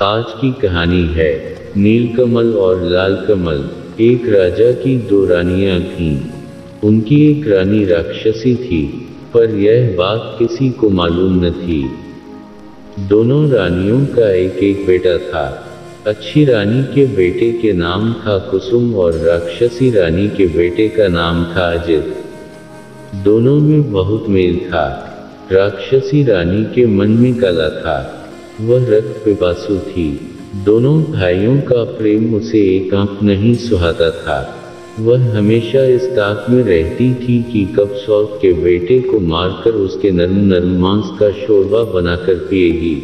आज की कहानी है नीलकमल और लाल कमल। एक राजा की दो रानियां थीं। उनकी एक रानी राक्षसी थी, पर यह बात किसी को मालूम न थी। दोनों रानियों का एक एक बेटा था। अच्छी रानी के बेटे के नाम था कुसुम और राक्षसी रानी के बेटे का नाम था अजित। दोनों में बहुत मेल था। राक्षसी रानी के मन में कला था, वह रक्त पिपासु थी। दोनों भाइयों का प्रेम उसे एक आंख नहीं सुहाता था। वह हमेशा इस ताक में रहती थी कि कब सौत के बेटे को मारकर उसके नरम नरम मांस का शोरबा बनाकर पिएगी।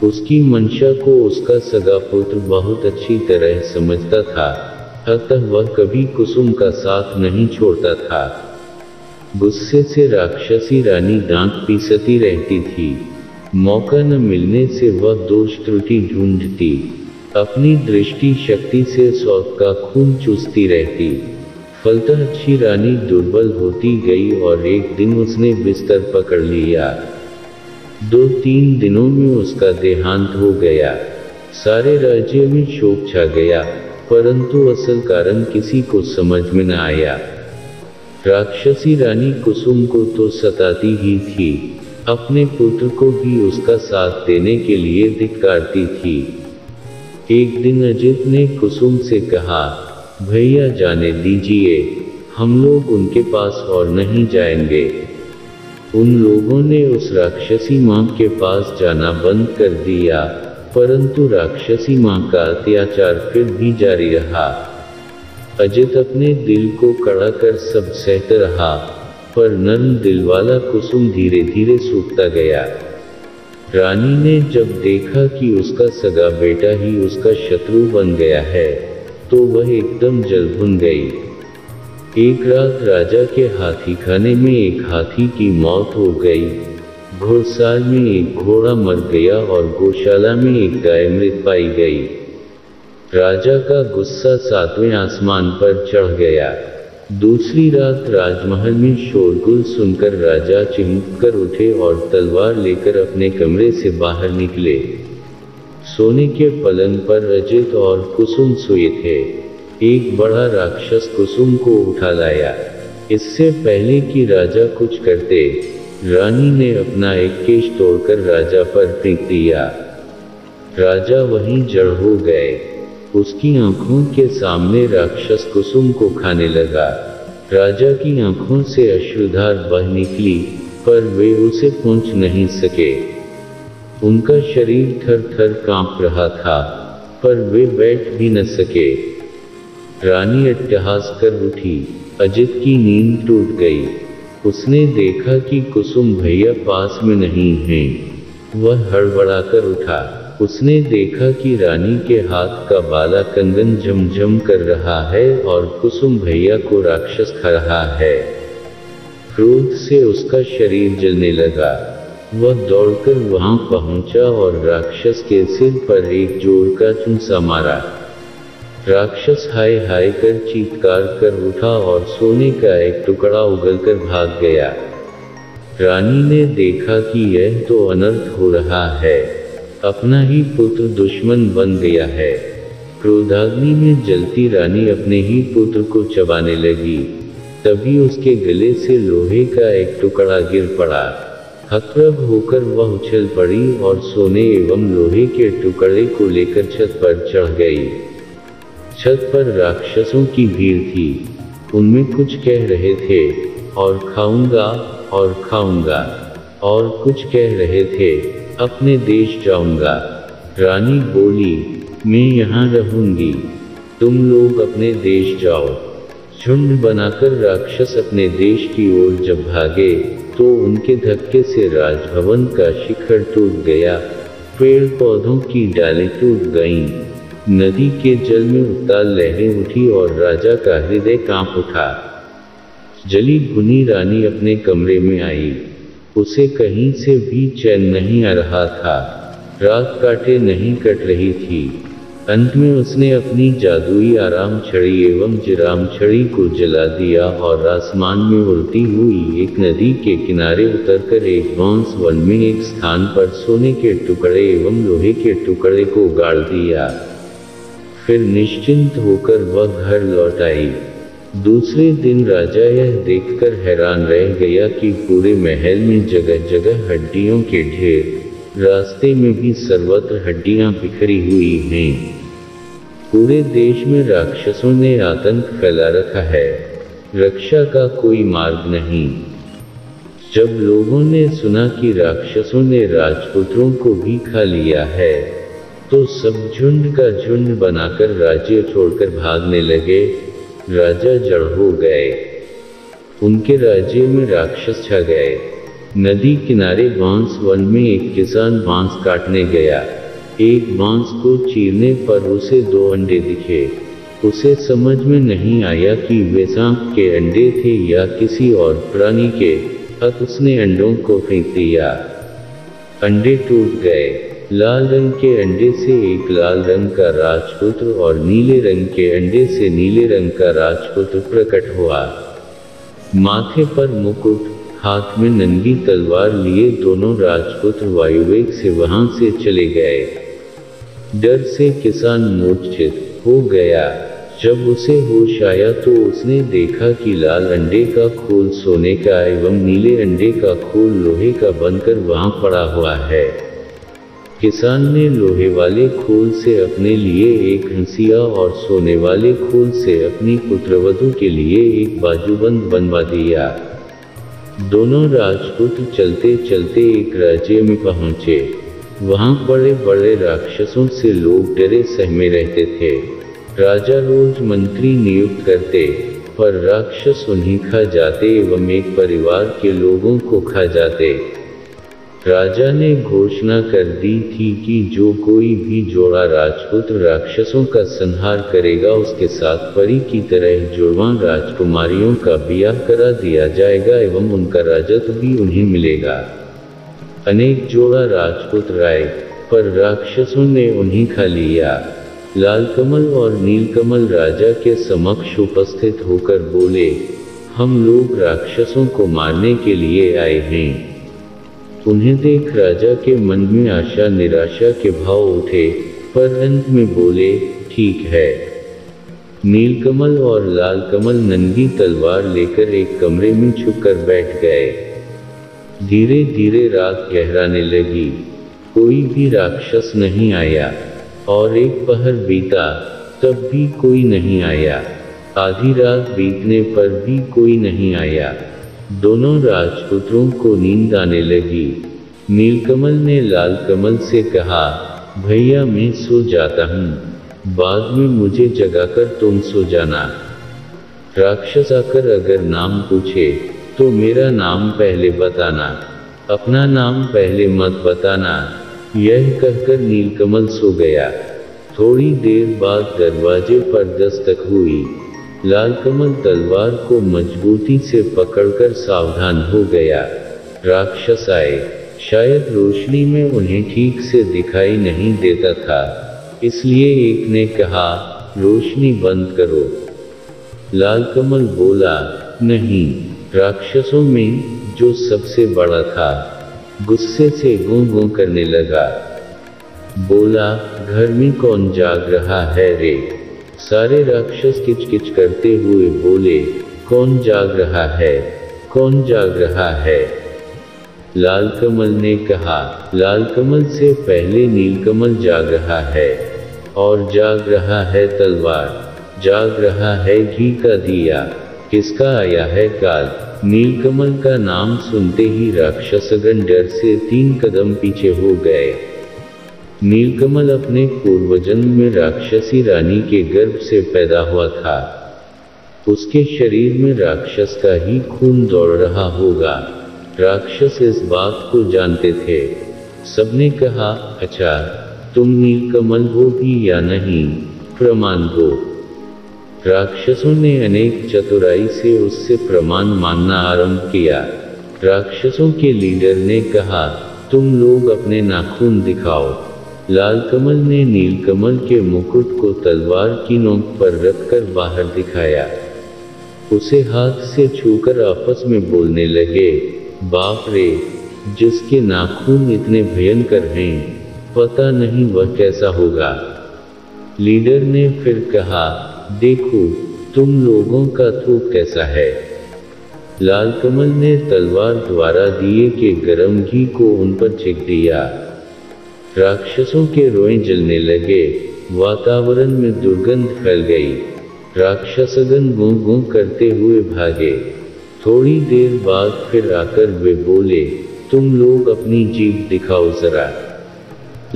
उसकी मंशा को उसका सगा पुत्र बहुत अच्छी तरह समझता था, अतः वह कभी कुसुम का साथ नहीं छोड़ता था। गुस्से से राक्षसी रानी दांत पीसती रहती थी। मौका न मिलने से वह दोष त्रुटि ढूंढती, अपनी दृष्टि शक्ति से सौत का खून चूसती रहती। फलतः अच्छी रानी दुर्बल होती गई और एक दिन उसने बिस्तर पकड़ लिया। 2-3 दिनों में उसका देहांत हो गया। सारे राज्य में शोक छा गया, परंतु असल कारण किसी को समझ में न आया। राक्षसी रानी कुसुम को तो सताती ही थी, अपने पुत्र को भी उसका साथ देने के लिए धिक्कारती थी। एक दिन अजित ने कुसुम से कहा, भैया जाने दीजिए, हम लोग उनके पास और नहीं जाएंगे। उन लोगों ने उस राक्षसी मां के पास जाना बंद कर दिया, परंतु राक्षसी मां का अत्याचार फिर भी जारी रहा। अजित अपने दिल को कड़ा कर सब सहता रहा, पर नर्म दिल वाला कुसुम धीरे धीरे सूखता गया। रानी ने जब देखा कि उसका सगा बेटा ही उसका शत्रु बन गया है, तो वह एकदम जल भुन गई। एक रात राजा के हाथी खाने में एक हाथी की मौत हो गई, घुड़साल में एक घोड़ा मर गया और गौशाला में एक गाय मृत पाई गई। राजा का गुस्सा 7वें आसमान पर चढ़ गया। दूसरी रात राजमहल में शोरगुल सुनकर राजा चिंतित कर उठे और तलवार लेकर अपने कमरे से बाहर निकले। सोने के पलंग पर अजित और कुसुम सोए थे। एक बड़ा राक्षस कुसुम को उठा लाया। इससे पहले कि राजा कुछ करते, रानी ने अपना एक केश तोड़कर राजा पर फेंक दिया। राजा वहीं जड़ हो गए। उसकी आंखों के सामने राक्षस कुसुम को खाने लगा। राजा की आंखों से अश्रुधार बह निकली, पर वे उसे पहुंच नहीं सके। उनका शरीर थर थर कांप रहा था, पर वे बैठ भी न सके। रानी अट्टहास कर उठी। अजित की नींद टूट गई। उसने देखा कि कुसुम भैया पास में नहीं हैं। वह हड़बड़ाकर उठा। उसने देखा कि रानी के हाथ का बाला कंगन झमझम कर रहा है और कुसुम भैया को राक्षस खा रहा है। क्रोध से उसका शरीर जलने लगा। वह दौड़कर वहां पहुंचा और राक्षस के सिर पर एक जोर का चूंसा मारा। राक्षस हाय हाय कर चीत्कार कर उठा और सोने का एक टुकड़ा उगलकर भाग गया। रानी ने देखा कि यह तो अनर्थ हो रहा है, अपना ही पुत्र दुश्मन बन गया है। क्रोधाग्नि में जलती रानी अपने ही पुत्र को चबाने लगी। तभी उसके गले से लोहे का एक टुकड़ा गिर पड़ा। हतप्रभ होकर वह उछल पड़ी और सोने एवं लोहे के टुकड़े को लेकर छत पर चढ़ गई। छत पर राक्षसों की भीड़ थी। उनमें कुछ कह रहे थे, और खाऊंगा, और खाऊंगा, और कुछ कह रहे थे, अपने देश जाऊंगा। रानी बोली, मैं यहाँ रहूंगी, तुम लोग अपने देश जाओ। झुंड बनाकर राक्षस अपने देश की ओर जब भागे, तो उनके धक्के से राजभवन का शिखर टूट गया। पेड़ पौधों की डालें टूट गईं। नदी के जल में उताल लहरें उठी और राजा का हृदय कांप उठा। जली भुनी रानी अपने कमरे में आई। उसे कहीं से भी चैन नहीं आ रहा था। रात काटे नहीं कट रही थी। अंत में उसने अपनी जादुई आराम छड़ी एवं जिराम छड़ी को जला दिया और आसमान में उड़ती हुई एक नदी के किनारे उतरकर एक बांस वन में एक स्थान पर सोने के टुकड़े एवं लोहे के टुकड़े को गाड़ दिया। फिर निश्चिंत होकर वह घर लौट आई। दूसरे दिन राजा यह देखकर हैरान रह गया कि पूरे महल में जगह जगह हड्डियों के ढेर, रास्ते में भी सर्वत्र हड्डियां बिखरी हुई हैं। पूरे देश में राक्षसों ने आतंक फैला रखा है, रक्षा का कोई मार्ग नहीं। जब लोगों ने सुना कि राक्षसों ने राजपुत्रों को भी खा लिया है, तो सब झुंड का झुंड बनाकर राज्य छोड़कर भागने लगे। राजा जड़ हो गए, उनके राज्य में राक्षस छा गए। नदी किनारे बांस वन में एक किसान बांस काटने गया। एक बांस को चीरने पर उसे 2 अंडे दिखे। उसे समझ में नहीं आया कि वे सांप के अंडे थे या किसी और प्राणी के, तब उसने अंडों को फेंक दिया। अंडे टूट गए। लाल रंग के अंडे से एक लाल रंग का राजपुत्र और नीले रंग के अंडे से नीले रंग का राजपुत्र प्रकट हुआ। माथे पर मुकुट, हाथ में नंगी तलवार लिए दोनों राजपुत्र वायुवेग से वहां से चले गए। डर से किसान मूर्छित हो गया। जब उसे होश आया तो उसने देखा कि लाल अंडे का खोल सोने का एवं नीले अंडे का खोल लोहे का बनकर वहां पड़ा हुआ है। किसान ने लोहे वाले खोल से अपने लिए एक हंसिया और सोने वाले खोल से अपनी पुत्रवधू के लिए एक बाजूबंद बनवा दिया। दोनों राजपुत्र चलते चलते एक राज्य में पहुंचे। वहां बड़े बड़े राक्षसों से लोग डरे सहमे रहते थे। राजा रोज मंत्री नियुक्त करते, पर राक्षस उन्हें खा जाते एवं एक परिवार के लोगों को खा जाते। राजा ने घोषणा कर दी थी कि जो कोई भी जोड़ा राजपुत्र राक्षसों का संहार करेगा उसके साथ परी की तरह जुड़वां राजकुमारियों का ब्याह करा दिया जाएगा एवं उनका राजत्व भी उन्हें मिलेगा। अनेक जोड़ा राजपुत्र आए, पर राक्षसों ने उन्हें खा लिया। लालकमल और नीलकमल राजा के समक्ष उपस्थित होकर बोले, हम लोग राक्षसों को मारने के लिए आए हैं। उन्हें देख राजा के मन में आशा निराशा के भाव उठे, पर अंत में बोले, ठीक है। नीलकमल और लालकमल नंगी तलवार लेकर एक कमरे में छुपकर बैठ गए। धीरे धीरे रात गहराने लगी, कोई भी राक्षस नहीं आया, और एक पहर बीता, तब भी कोई नहीं आया। आधी रात बीतने पर भी कोई नहीं आया। दोनों राजपुत्रों को नींद आने लगी। नीलकमल ने लालकमल से कहा, भैया मैं सो जाता हूँ, बाद में मुझे जगाकर तुम सो जाना। राक्षस आकर अगर नाम पूछे तो मेरा नाम पहले बताना, अपना नाम पहले मत बताना। यह कहकर नीलकमल सो गया। थोड़ी देर बाद दरवाजे पर दस्तक हुई। लालकमल तलवार को मजबूती से पकड़कर सावधान हो गया। राक्षस आए। शायद रोशनी में उन्हें ठीक से दिखाई नहीं देता था, इसलिए एक ने कहा, रोशनी बंद करो। लालकमल बोला, नहीं। राक्षसों में जो सबसे बड़ा था, गुस्से से गूं गूं करने लगा। बोला, घर में कौन जाग रहा है रे? सारे राक्षस किचकिच करते हुए बोले, कौन जाग रहा है, कौन जाग रहा है? लालकमल ने कहा, लालकमल से पहले नीलकमल जाग रहा है, और जाग रहा है तलवार, जाग रहा है घी का दिया। किसका आया है काल? नीलकमल का नाम सुनते ही राक्षसगण डर से 3 कदम पीछे हो गए। नीलकमल अपने पूर्वजन्म में राक्षसी रानी के गर्भ से पैदा हुआ था। उसके शरीर में राक्षस का ही खून दौड़ रहा होगा। राक्षस इस बात को जानते थे। सबने कहा, अच्छा, तुम नीलकमल हो भी या नहीं, प्रमाण दो। राक्षसों ने अनेक चतुराई से उससे प्रमाण मांगना आरंभ किया। राक्षसों के लीडर ने कहा, तुम लोग अपने नाखून दिखाओ। लाल कमल ने नीलकमल के मुकुट को तलवार की नोक पर रखकर बाहर दिखाया। उसे हाथ से छूकर आपस में बोलने लगे, बाप रे, जिसके नाखून इतने भयंकर हैं, पता नहीं वह कैसा होगा। लीडर ने फिर कहा, देखो तुम लोगों का थूक कैसा है। लाल कमल ने तलवार द्वारा दिए के गरम घी को उन पर छिड़क दिया। राक्षसों के रोए जलने लगे, वातावरण में दुर्गंध फैल गई। राक्षसगण गूं गूं करते हुए भागे। थोड़ी देर बाद फिर आकर वे बोले, तुम लोग अपनी जीभ दिखाओ जरा।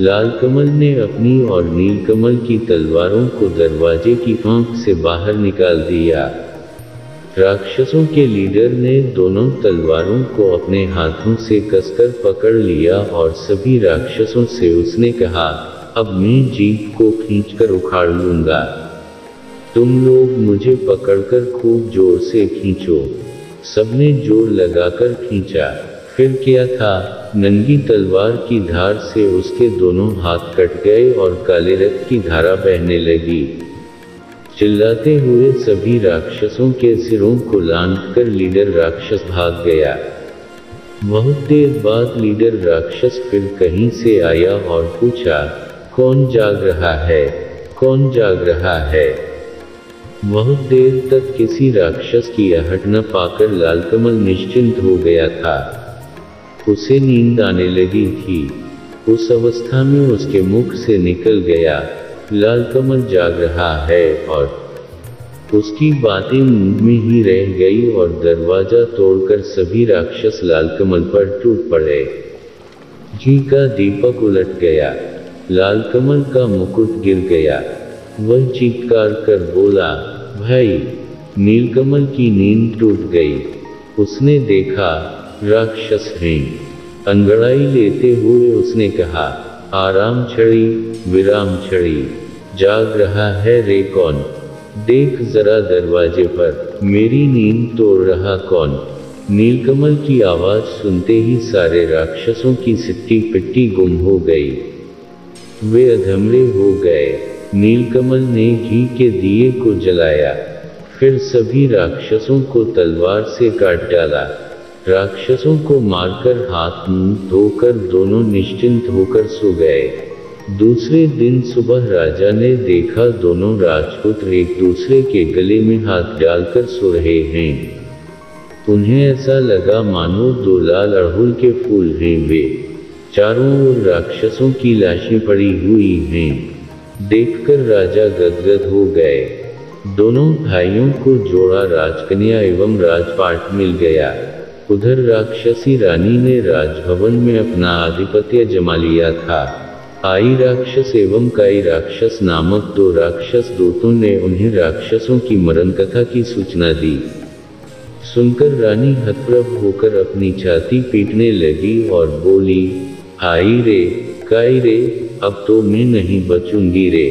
लाल कमल ने अपनी और नीलकमल की तलवारों को दरवाजे की फांक से बाहर निकाल दिया। राक्षसों के लीडर ने दोनों तलवारों को अपने हाथों से कसकर पकड़ लिया और सभी राक्षसों से उसने कहा, अब मैं जीभ को खींचकर उखाड़ लूंगा। तुम लोग मुझे पकड़कर खूब जोर से खींचो। सबने जोर लगाकर खींचा। फिर क्या था, नंगी तलवार की धार से उसके दोनों हाथ कट गए और काले रक्त की धारा बहने लगी। चिल्लाते हुए सभी राक्षसों के सिरों को लांघकर लीडर राक्षस भाग गया। बहुत देर बाद लीडर राक्षस फिर कहीं से आया और पूछा, कौन जाग रहा है, कौन जाग रहा है। बहुत देर तक किसी राक्षस की आहट न पाकर लाल कमल निश्चिंत हो गया था। उसे नींद आने लगी थी। उस अवस्था में उसके मुख से निकल गया, लाल कमल जाग रहा है, और उसकी बातें मुंह में ही रह गई और दरवाजा तोड़कर सभी राक्षस लाल कमल पर टूट पड़े। घी का दीपक उलट गया। लाल कमल का मुकुट गिर गया। वह चीत्कार कर बोला, भाई, नीलकमल की नींद टूट गई। उसने देखा राक्षस हैं। अंगड़ाई लेते हुए उसने कहा, आराम छड़ी, विराम छड़ी, जाग रहा है रे कौन। देख जरा दरवाजे पर, मेरी नींद तोड़ रहा कौन। नीलकमल की आवाज सुनते ही सारे राक्षसों की सिट्टी पिट्टी गुम हो गई। वे अधमरे हो गए। नीलकमल ने घी के दिए को जलाया। फिर सभी राक्षसों को तलवार से काट डाला। राक्षसों को मारकर हाथ मुंह धोकर दोनों निश्चिंत होकर सो गए। दूसरे दिन सुबह राजा ने देखा दोनों राजपुत्र एक दूसरे के गले में हाथ डालकर सो रहे हैं। उन्हें ऐसा लगा मानो दो लाल अड़हुल के फूल हैं। वे चारों ओर राक्षसों की लाशें पड़ी हुई हैं। देखकर राजा गदगद हो गए। दोनों भाइयों को जोड़ा राजकन्या एवं राजपाट मिल गया। उधर राक्षसी रानी ने राजभवन में अपना आधिपत्य जमा लिया था। आई राक्षस एवं काई राक्षस नामक दो राक्षस दूतों ने उन्हें राक्षसों की मरण कथा की सूचना दी। सुनकर रानी हतप्रभ होकर अपनी छाती पीटने लगी और बोली, आई रे, काई रे, अब तो मैं नहीं बचूंगी रे।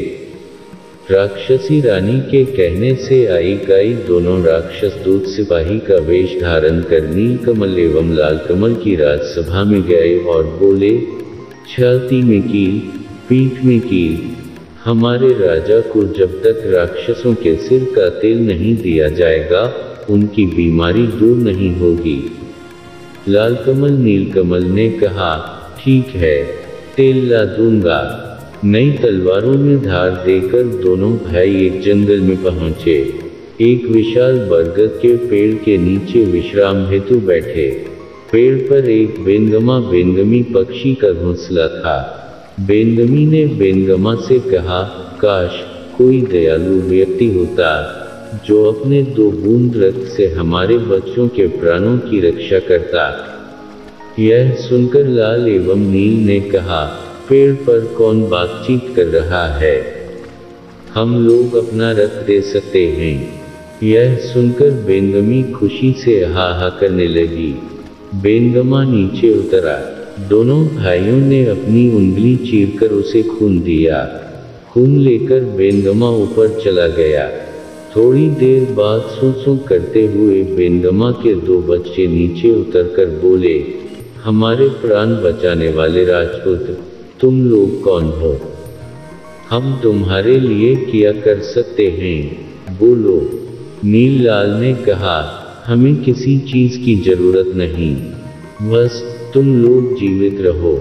राक्षसी रानी के कहने से आई काई दोनों राक्षस दूत सिपाही का वेश धारण कर नीलकमल एवं लाल कमल की राजसभा में गए और बोले, छाती में कील, पीठ में कील, हमारे राजा को जब तक राक्षसों के सिर का तेल नहीं दिया जाएगा, उनकी बीमारी दूर नहीं होगी। लाल कमल नीलकमल ने कहा, ठीक है, तेल ला दूंगा। नई तलवारों में धार देकर दोनों भाई एक जंगल में पहुंचे। एक विशाल बरगद के पेड़ के नीचे विश्राम हेतु बैठे। पेड़ पर एक बेनगमा बेनगमी पक्षी का घोंसला था। बेनगमी ने बेनगमा से कहा, काश कोई दयालु व्यक्ति होता जो अपने 2 बूंद रक्त से हमारे बच्चों के प्राणों की रक्षा करता। यह सुनकर लाल एवं नील ने कहा, पेड़ पर कौन बातचीत कर रहा है, हम लोग अपना रक्त दे सकते हैं। यह सुनकर बेनगमी खुशी से हा हा करने लगी। बेनगमा नीचे उतरा। दोनों भाइयों ने अपनी उंगली चीरकर उसे खून दिया। खून लेकर बेनगमा ऊपर चला गया। थोड़ी देर बाद सू करते हुए बेनगमा के 2 बच्चे नीचे उतरकर बोले, हमारे प्राण बचाने वाले राजपुत्र, तुम लोग कौन हो? हम तुम्हारे लिए क्या कर सकते हैं? बोलो। नीललाल ने कहा, हमें किसी चीज की जरूरत नहीं, बस तुम लोग जीवित रहो।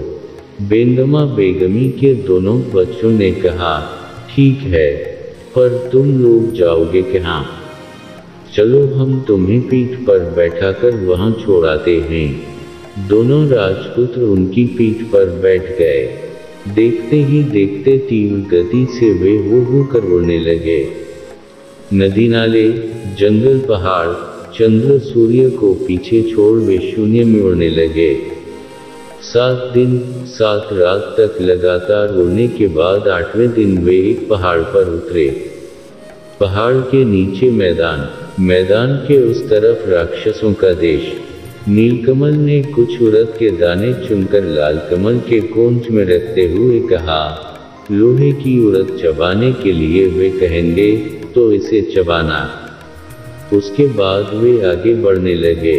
बेगमा बेगमी के दोनों बच्चों ने कहा, ठीक है, पर तुम लोग जाओगे कहाँ? चलो हम तुम्हें पीठ पर बैठाकर वहां छोड़ाते हैं। दोनों राजपुत्र उनकी पीठ पर बैठ गए। देखते ही देखते तीव्र गति से वे हो कर उड़ने लगे। नदी नाले, जंगल, पहाड़, चंद्र सूर्य को पीछे छोड़ वे शून्य में उड़ने लगे। 7 दिन 7 रात तक लगातार उड़ने के बाद 8वें दिन वे एक पहाड़ पर उतरे। पहाड़ के नीचे मैदान, मैदान के उस तरफ राक्षसों का देश। नीलकमल ने कुछ उड़द के दाने चुनकर लाल कमल के कोंच में रखते हुए कहा, लोहे की उड़द चबाने के लिए वे कहेंगे तो इसे चबाना। उसके बाद वे आगे बढ़ने लगे।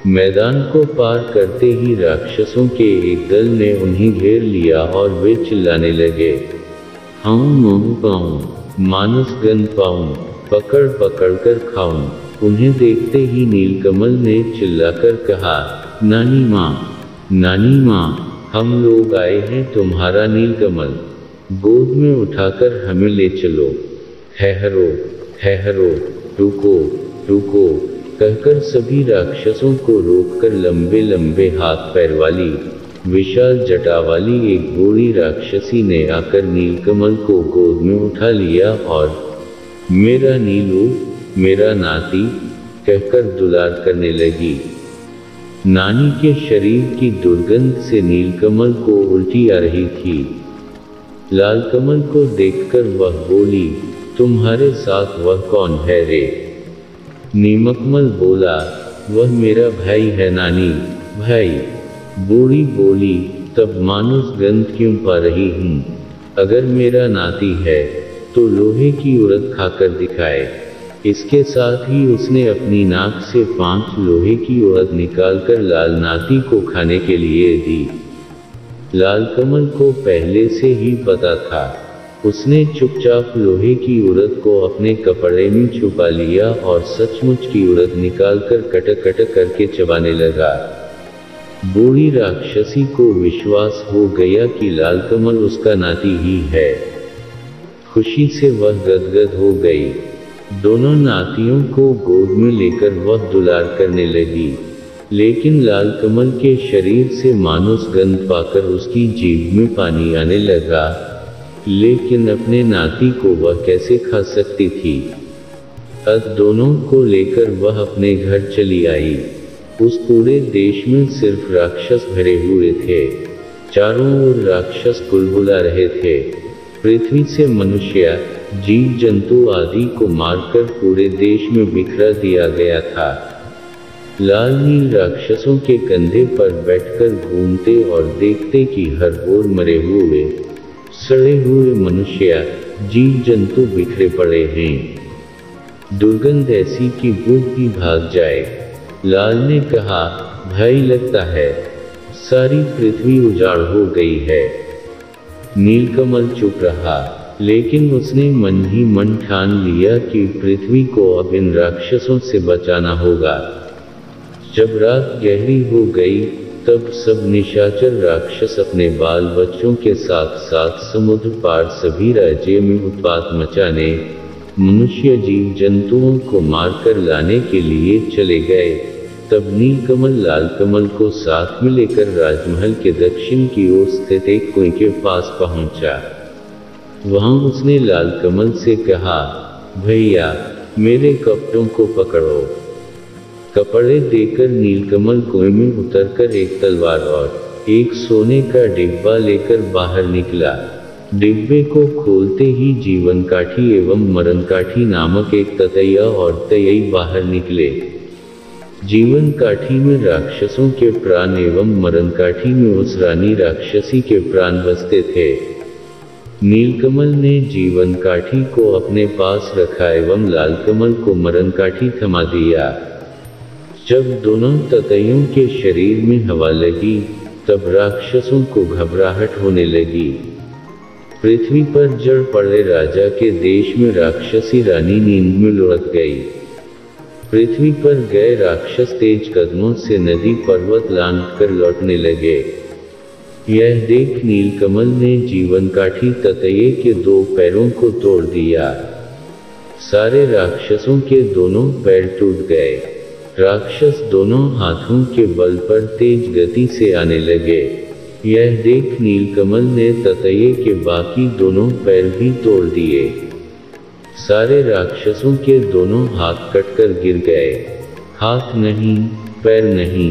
मैदान को पार करते ही राक्षसों के एक दल ने उन्हें घेर लिया और वे चिल्लाने लगे, हाँ मोह पाऊं, मानस गंध पाऊं, पकड़ पकड़ कर खाऊं। उन्हें देखते ही नीलकमल ने चिल्लाकर कहा, नानी माँ, हम लोग आए हैं तुम्हारा नीलकमल, गोद में उठाकर हमें ले चलो। ठहरो, रुको, कहकर सभी राक्षसों को रोककर लंबे लंबे हाथ पैर वाली, विशाल जटा वाली एक बूढ़ी राक्षसी ने आकर नीलकमल को गोद में उठा लिया और मेरा नीलू, मेरा नाती, कहकर दुलार करने लगी। नानी के शरीर की दुर्गंध से नीलकमल को उल्टी आ रही थी। लाल कमल को देखकर वह बोली, तुम्हारे साथ वह कौन है रे? नीमकमल बोला, वह मेरा भाई है नानी, भाई। बूढ़ी बोली, तब मानुस गंध क्यों पा रही हूँ? अगर मेरा नाती है तो लोहे की उड़द खाकर दिखाए। इसके साथ ही उसने अपनी नाक से 5 लोहे की उड़द निकालकर लाल नाती को खाने के लिए दी। लाल कमल को पहले से ही पता था। उसने चुपचाप लोहे की उड़द को अपने कपड़े में छुपा लिया और सचमुच की उड़द निकालकर कटक कटक करके चबाने लगा। बूढ़ी राक्षसी को विश्वास हो गया कि लाल कमल उसका नाती ही है। खुशी से वह गदगद हो गई। दोनों नातियों को गोद में लेकर वह दुलार करने लगी, लेकिन लाल कमल के शरीर से मानुस गंध पाकर उसकी जीभ में पानी आने लगा। लेकिन अपने नाती को वह कैसे खा सकती थी? दोनों को लेकर वह अपने घर चली आई। उस पूरे देश में सिर्फ राक्षस भरे हुए थे। चारों ओर राक्षस बुलबुला रहे थे। पृथ्वी से मनुष्य, जीव जंतु आदि को मारकर पूरे देश में बिखरा दिया गया था। लाल नील राक्षसों के कंधे पर बैठकर घूमते और देखते कि हर ओर मरे हुए, सड़े हुए मनुष्य, जीव जंतु बिखरे पड़े हैं। दुर्गंध ऐसी कि भूख भी भाग जाए। लाल ने कहा, भाई लगता है सारी पृथ्वी उजाड़ हो गई है। नीलकमल चुप रहा, लेकिन उसने मन ही मन ठान लिया कि पृथ्वी को अब इन राक्षसों से बचाना होगा। जब रात गहरी हो गई, तब सब निशाचर राक्षस अपने बाल बच्चों के साथ साथ समुद्र पार सभी राज्य में उत्पात मचाने, मनुष्य जीव जंतुओं को मारकर लाने के लिए चले गए। तब नीलकमल लाल कमल को साथ में लेकर राजमहल के दक्षिण की ओर स्थित एक कुएं के पास पहुंचा। वहां उसने लाल कमल से कहा, भैया मेरे कपड़ों को पकड़ो। कपड़े देकर नीलकमल कुएं में उतरकर एक तलवार और एक सोने का डिब्बा लेकर बाहर निकला। डिब्बे को खोलते ही जीवन काठी एवं मरण काठी नामक एक ततैया और तयई बाहर निकले। जीवन काठी में राक्षसों के प्राण एवं मरण काठी में उस रानी राक्षसी के प्राण बसते थे। नीलकमल ने जीवन काठी को अपने पास रखा एवं लाल कमल को मरण काठी थमा दिया। जब दोनों ततैयों के शरीर में हवा लगी, तब राक्षसों को घबराहट होने लगी। पृथ्वी पर जड़ पड़े राजा के देश में राक्षसी रानी नींद में लुढ़क गई। पृथ्वी पर गए राक्षस तेज कदमों से नदी पर्वत लांघ कर लौटने लगे। यह देख नीलकमल ने जीवन काठी ततैये के 2 पैरों को तोड़ दिया। सारे राक्षसों के दोनों पैर टूट गए। राक्षस दोनों हाथों के बल पर तेज गति से आने लगे। यह देख नीलकमल ने ततैये के बाकी दोनों पैर भी तोड़ दिए। सारे राक्षसों के दोनों हाथ कटकर गिर गए। हाथ नहीं, पैर नहीं,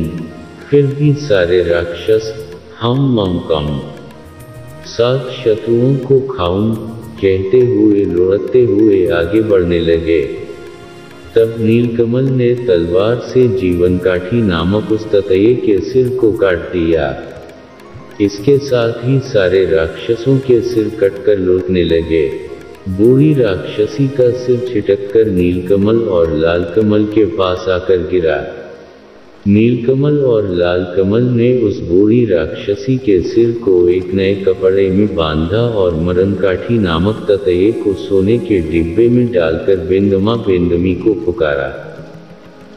फिर भी सारे राक्षस हम मम कम 7 शत्रुओं को खाऊं कहते हुए लुढ़कते हुए आगे बढ़ने लगे। तब नीलकमल ने तलवार से जीवन काठी नामक उस ततैये के सिर को काट दिया। इसके साथ ही सारे राक्षसों के सिर कटकर लौटने लगे। बूढ़ी राक्षसी का सिर छिटककर नीलकमल और लालकमल के पास आकर गिरा। नीलकमल और लालकमल ने उस बूढ़ी राक्षसी के सिर को एक नए कपड़े में बांधा और मरणकाठी नामक ततैये को सोने के डिब्बे में डालकर बेंगमा बेंगमी को पुकारा।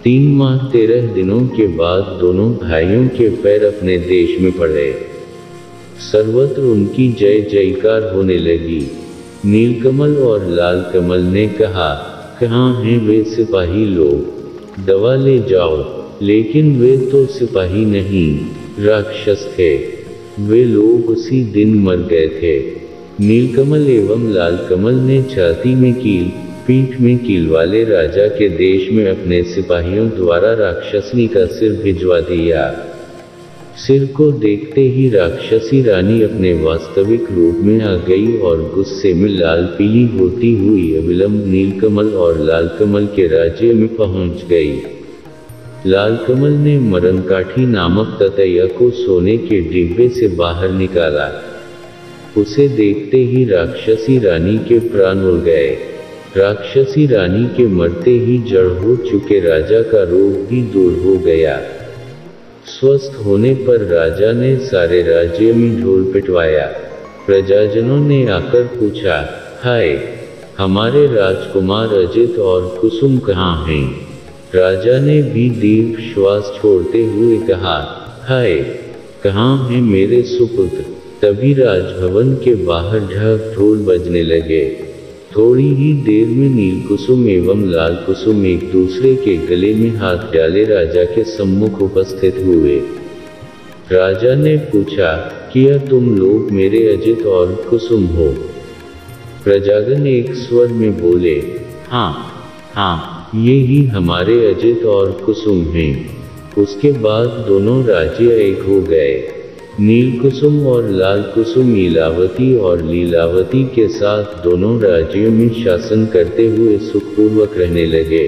3 माह 13 दिनों के बाद दोनों भाइयों के पैर अपने देश में पड़े। सर्वत्र उनकी जय जयकार होने लगी। नीलकमल और लालकमल ने कहा, कहाँ हैं वे सिपाही लोग, दवा ले जाओ। लेकिन वे तो सिपाही नहीं, राक्षस थे। वे लोग उसी दिन मर गए थे। नीलकमल एवं लालकमल ने छाती में कील, पीठ में कील वाले राजा के देश में अपने सिपाहियों द्वारा राक्षसनी का सिर भिजवा दिया। सिर को देखते ही राक्षसी रानी अपने वास्तविक रूप में आ गई और गुस्से में लाल पीली होती हुई अविलंब नीलकमल और लालकमल के राज्य में पहुंच गई। लालकमल ने मरणकाठी नामक ततैया को सोने के डिब्बे से बाहर निकाला। उसे देखते ही राक्षसी रानी के प्राण उड़ गए। राक्षसी रानी के मरते ही जड़ हो चुके राजा का रोग भी दूर हो गया। स्वस्थ होने पर राजा ने सारे राज्य में ढोल पिटवाया। प्रजाजनों ने आकर पूछा, हाय, हमारे राजकुमार अजित और कुसुम कहाँ हैं? राजा ने भी दीर्घ श्वास छोड़ते हुए कहा, हाय, कहाँ हैं मेरे सुपुत्र? तभी राजभवन के बाहर ढाक ढोल बजने लगे। थोड़ी ही देर में नीलकुसुम एवं लालकुसुम एक दूसरे के गले में हाथ डाले राजा के सम्मुख उपस्थित हुए। राजा ने पूछा, क्या तुम लोग मेरे अजित और कुसुम हो? प्रजागण एक स्वर में बोले, हाँ हाँ, ये ही हमारे अजित और कुसुम हैं। उसके बाद दोनों राज्य एक हो गए। नीलकुसुम और लालकुसुम लीलावती और लीलावती के साथ दोनों राज्यों में शासन करते हुए सुखपूर्वक रहने लगे।